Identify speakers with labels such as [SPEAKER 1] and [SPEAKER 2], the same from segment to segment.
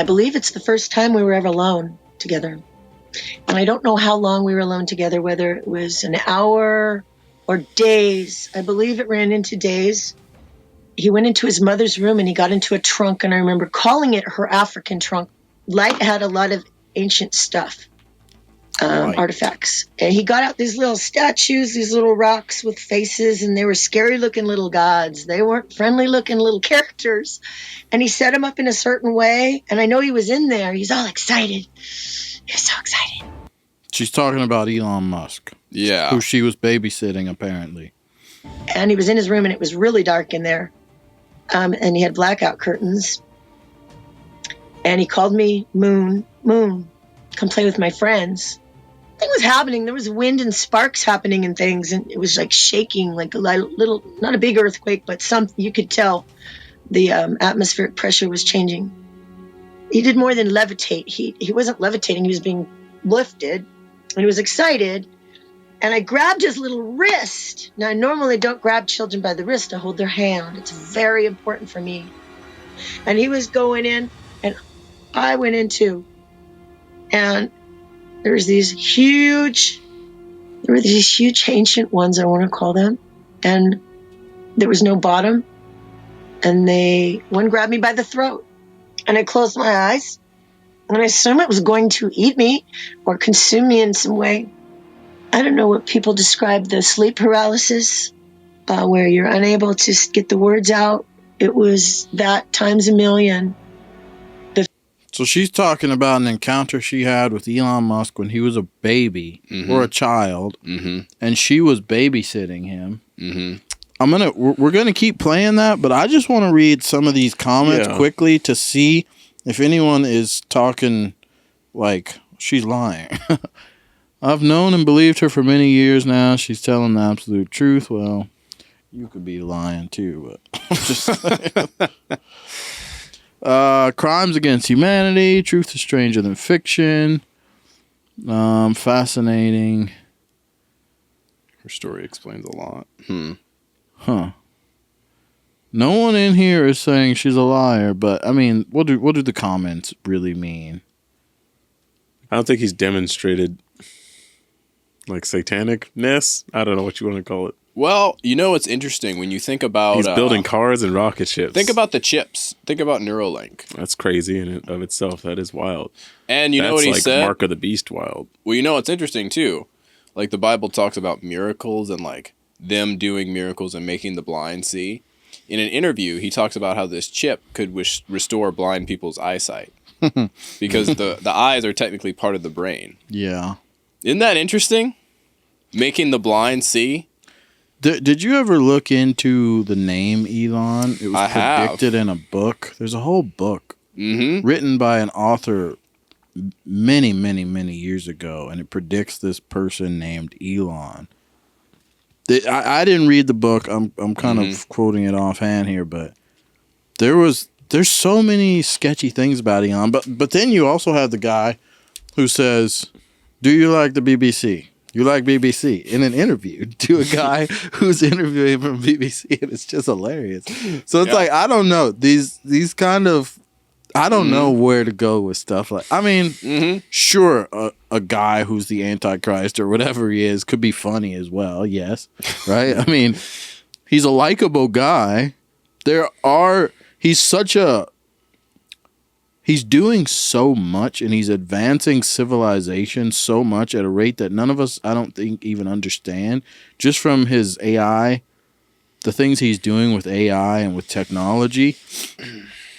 [SPEAKER 1] I believe it's the first time we were ever alone together. And I don't know how long we were alone together, whether it was an hour or days. I believe it ran into days. He went into his mother's room and he got into a trunk, and I remember calling it her African trunk. Light had a lot of ancient stuff, artifacts. And he got out these little statues, these little rocks with faces, and they were scary-looking little gods. They weren't friendly-looking little characters. And he set them up in a certain way, and I know he was in there. He's all excited. He was so excited.
[SPEAKER 2] She's talking about Elon Musk.
[SPEAKER 3] Yeah.
[SPEAKER 2] Who she was babysitting, apparently.
[SPEAKER 1] And he was in his room, and it was really dark in there. And he had blackout curtains. And he called me Moon, come play with my friends. Thing was happening. There was wind and sparks happening and things. And it was like shaking, like a little, not a big earthquake, but something you could tell the atmospheric pressure was changing. He did more than levitate. He wasn't levitating. He was being lifted. And he was excited. And I grabbed his little wrist. Now, I normally don't grab children by the wrist. I hold their hand. It's very important for me. And he was going in, and I went in too. And there were these huge ancient ones, I want to call them. And there was no bottom. And one grabbed me by the throat. And I closed my eyes. And I assumed it was going to eat me or consume me in some way. I don't know what people describe the sleep paralysis, where you're unable to get the words out. It was that times a million.
[SPEAKER 2] So she's talking about an encounter she had with Elon Musk when he was a baby or a child, and she was babysitting him. We're gonna keep playing that, but I just want to read some of these comments quickly to see if anyone is talking like she's lying. I've known and believed her for many years now. She's telling the absolute truth. Well, you could be lying too, but I'm just saying. Crimes against humanity. Truth is stranger than fiction. Fascinating.
[SPEAKER 3] Her story explains a lot.
[SPEAKER 2] Huh. No one in here is saying she's a liar, but I mean, what do the comments really mean?
[SPEAKER 4] I don't think he's demonstrated like satanicness. I don't know what you want to call it.
[SPEAKER 3] Well, you know what's interesting when you think about
[SPEAKER 4] he's building cars and rocket ships.
[SPEAKER 3] Think about the chips. Think about Neuralink.
[SPEAKER 4] That's crazy in and of itself. That is wild.
[SPEAKER 3] And you know what he said?
[SPEAKER 4] That's like Mark of the Beast wild.
[SPEAKER 3] Well, you know what's interesting too? Like the Bible talks about miracles and like them doing miracles and making the blind see. In an interview, he talks about how this chip could restore blind people's eyesight because the eyes are technically part of the brain.
[SPEAKER 2] Yeah.
[SPEAKER 3] Isn't that interesting? Making the blind see.
[SPEAKER 2] Did you ever look into the name Elon? It was predicted in a book. There's a whole book written by an author many, many, many years ago, and it predicts this person named Elon. I didn't read the book. I'm kind of quoting it offhand here, but there's so many sketchy things about Elon. But then you also have the guy who says, "Do you like the BBC? You like BBC?" in an interview to a guy who's interviewing from BBC, and it's just hilarious. So it's like, I don't know, these kind of, I don't know where to go with stuff like. I mean, sure, a guy who's the Antichrist or whatever he is could be funny as well. Yes, right. I mean, he's a likable guy. He's doing so much, and he's advancing civilization so much at a rate that none of us, I don't think, even understand. Just from his AI, the things he's doing with AI and with technology,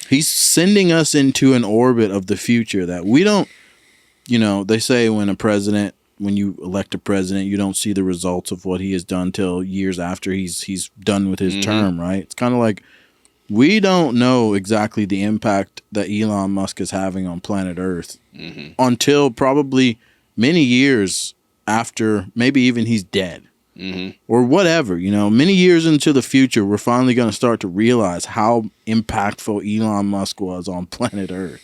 [SPEAKER 2] he's sending us into an orbit of the future that we don't, they say when you elect a president, you don't see the results of what he has done till years after he's done with his term, right? It's kind of like, we don't know exactly the impact that Elon Musk is having on planet Earth until probably many years after, maybe even he's dead or whatever. Many years into the future, we're finally going to start to realize how impactful Elon Musk was on planet Earth.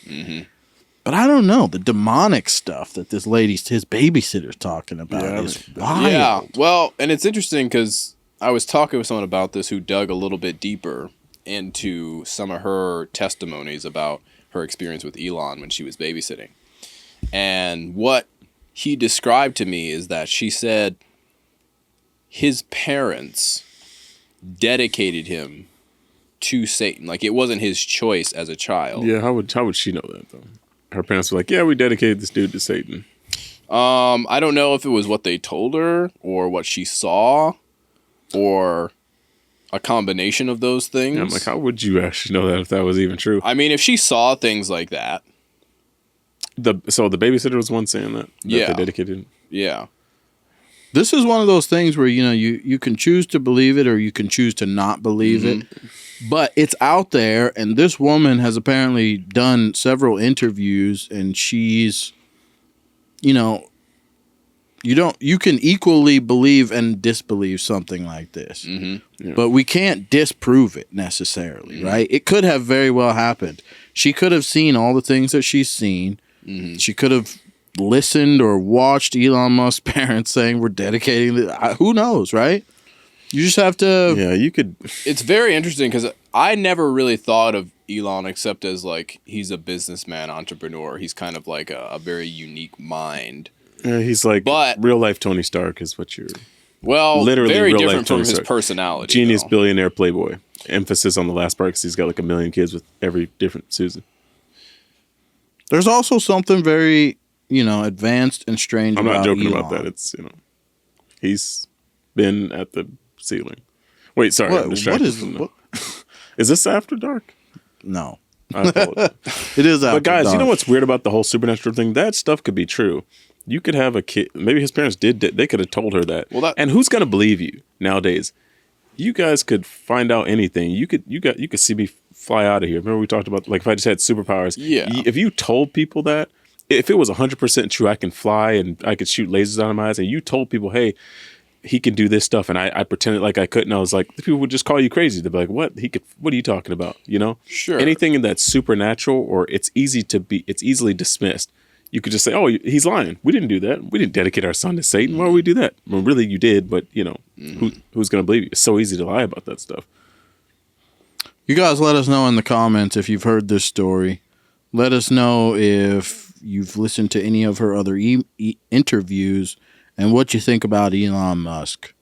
[SPEAKER 2] But I don't know, the demonic stuff that this his babysitter's talking about is wild.
[SPEAKER 3] Yeah, well, and it's interesting because I was talking with someone about this who dug a little bit deeper into some of her testimonies about her experience with Elon when she was babysitting. And what he described to me is that she said his parents dedicated him to Satan. Like, it wasn't his choice as a child.
[SPEAKER 4] Yeah, how would she know that, though? Her parents were like, yeah, we dedicated this dude to Satan.
[SPEAKER 3] I don't know if it was what they told her or what she saw or a combination of those things.
[SPEAKER 4] Yeah, I'm like, how would you actually know that if that was even true?
[SPEAKER 3] I mean, if she saw things like that.
[SPEAKER 4] So the babysitter was one saying that
[SPEAKER 3] Yeah.
[SPEAKER 4] they dedicated.
[SPEAKER 3] Yeah.
[SPEAKER 2] This is one of those things where, you know, you can choose to believe it or you can choose to not believe it. But it's out there, and this woman has apparently done several interviews, and she's, you know, you can equally believe and disbelieve something like this.
[SPEAKER 3] Mm-hmm.
[SPEAKER 4] Yeah.
[SPEAKER 2] But we can't disprove it necessarily, right? It could have very well happened. She could have seen all the things that she's seen. She could have listened or watched Elon Musk's parents saying we're dedicating who knows, right? You just have to.
[SPEAKER 4] Yeah, you could.
[SPEAKER 3] It's very interesting because I never really thought of Elon except as like he's a businessman, entrepreneur. He's kind of like a very unique mind.
[SPEAKER 4] He's like real life Tony Stark is what you're.
[SPEAKER 3] Well,
[SPEAKER 4] literally
[SPEAKER 3] very
[SPEAKER 4] real
[SPEAKER 3] different
[SPEAKER 4] life
[SPEAKER 3] from
[SPEAKER 4] Tony
[SPEAKER 3] his
[SPEAKER 4] Stark.
[SPEAKER 3] personality.
[SPEAKER 4] Genius
[SPEAKER 3] though.
[SPEAKER 4] billionaire playboy. Emphasis on the last part because he's got like 1 million kids with every different Susan.
[SPEAKER 2] There's also something very, you know, advanced and strange
[SPEAKER 4] I'm
[SPEAKER 2] about
[SPEAKER 4] not joking
[SPEAKER 2] Elon.
[SPEAKER 4] about that. It's, you know, he's been at the ceiling. Wait, sorry, I'm distracted. Is this After Dark?
[SPEAKER 2] No.
[SPEAKER 4] I apologize.
[SPEAKER 2] It is After
[SPEAKER 4] But guys,
[SPEAKER 2] Dark.
[SPEAKER 4] you know what's weird about the whole supernatural thing? That stuff could be true. You could have a kid. Maybe his parents did. They could have told her that. And who's gonna believe you nowadays? You guys could find out anything. You could see me fly out of here. Remember we talked about like if I just had superpowers.
[SPEAKER 3] Yeah.
[SPEAKER 4] If you told people that, if it was 100% true, I can fly and I could shoot lasers out of my eyes, and you told people, hey, he can do this stuff, and I pretended like I couldn't. I was like, the people would just call you crazy. They'd be like, what? What are you talking about? You know?
[SPEAKER 3] Sure.
[SPEAKER 4] Anything that's supernatural or it's easily dismissed. You could just say, oh, he's lying. We didn't do that. We didn't dedicate our son to Satan. Why would we do that? Well, really, you did, but, you know, who's going to believe you? It's so easy to lie about that stuff.
[SPEAKER 2] You guys let us know in the comments if you've heard this story. Let us know if you've listened to any of her other interviews and what you think about Elon Musk.